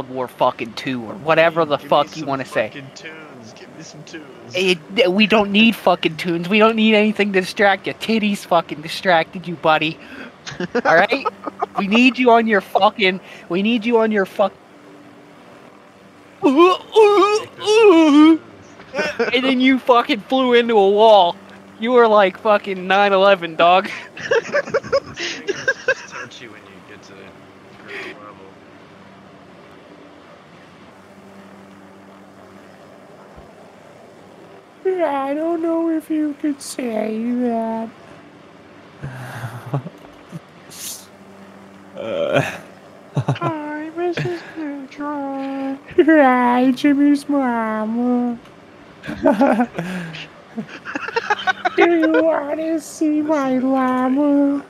War fucking 2 or whatever the fuck you want to say. Tunes. Give me some tunes. We don't need fucking tunes. We don't need anything to distract you. Titties fucking distracted you, buddy. Alright? We need you on your fucking... We need you on your fuck... And then you fucking flew into a wall. You were like fucking 9/11, dog. Just touch you when you get to ground level. I don't know if you could say that. Hi, Mrs. Neutron. Hi, Jimmy's mama. Do you want to see my llama?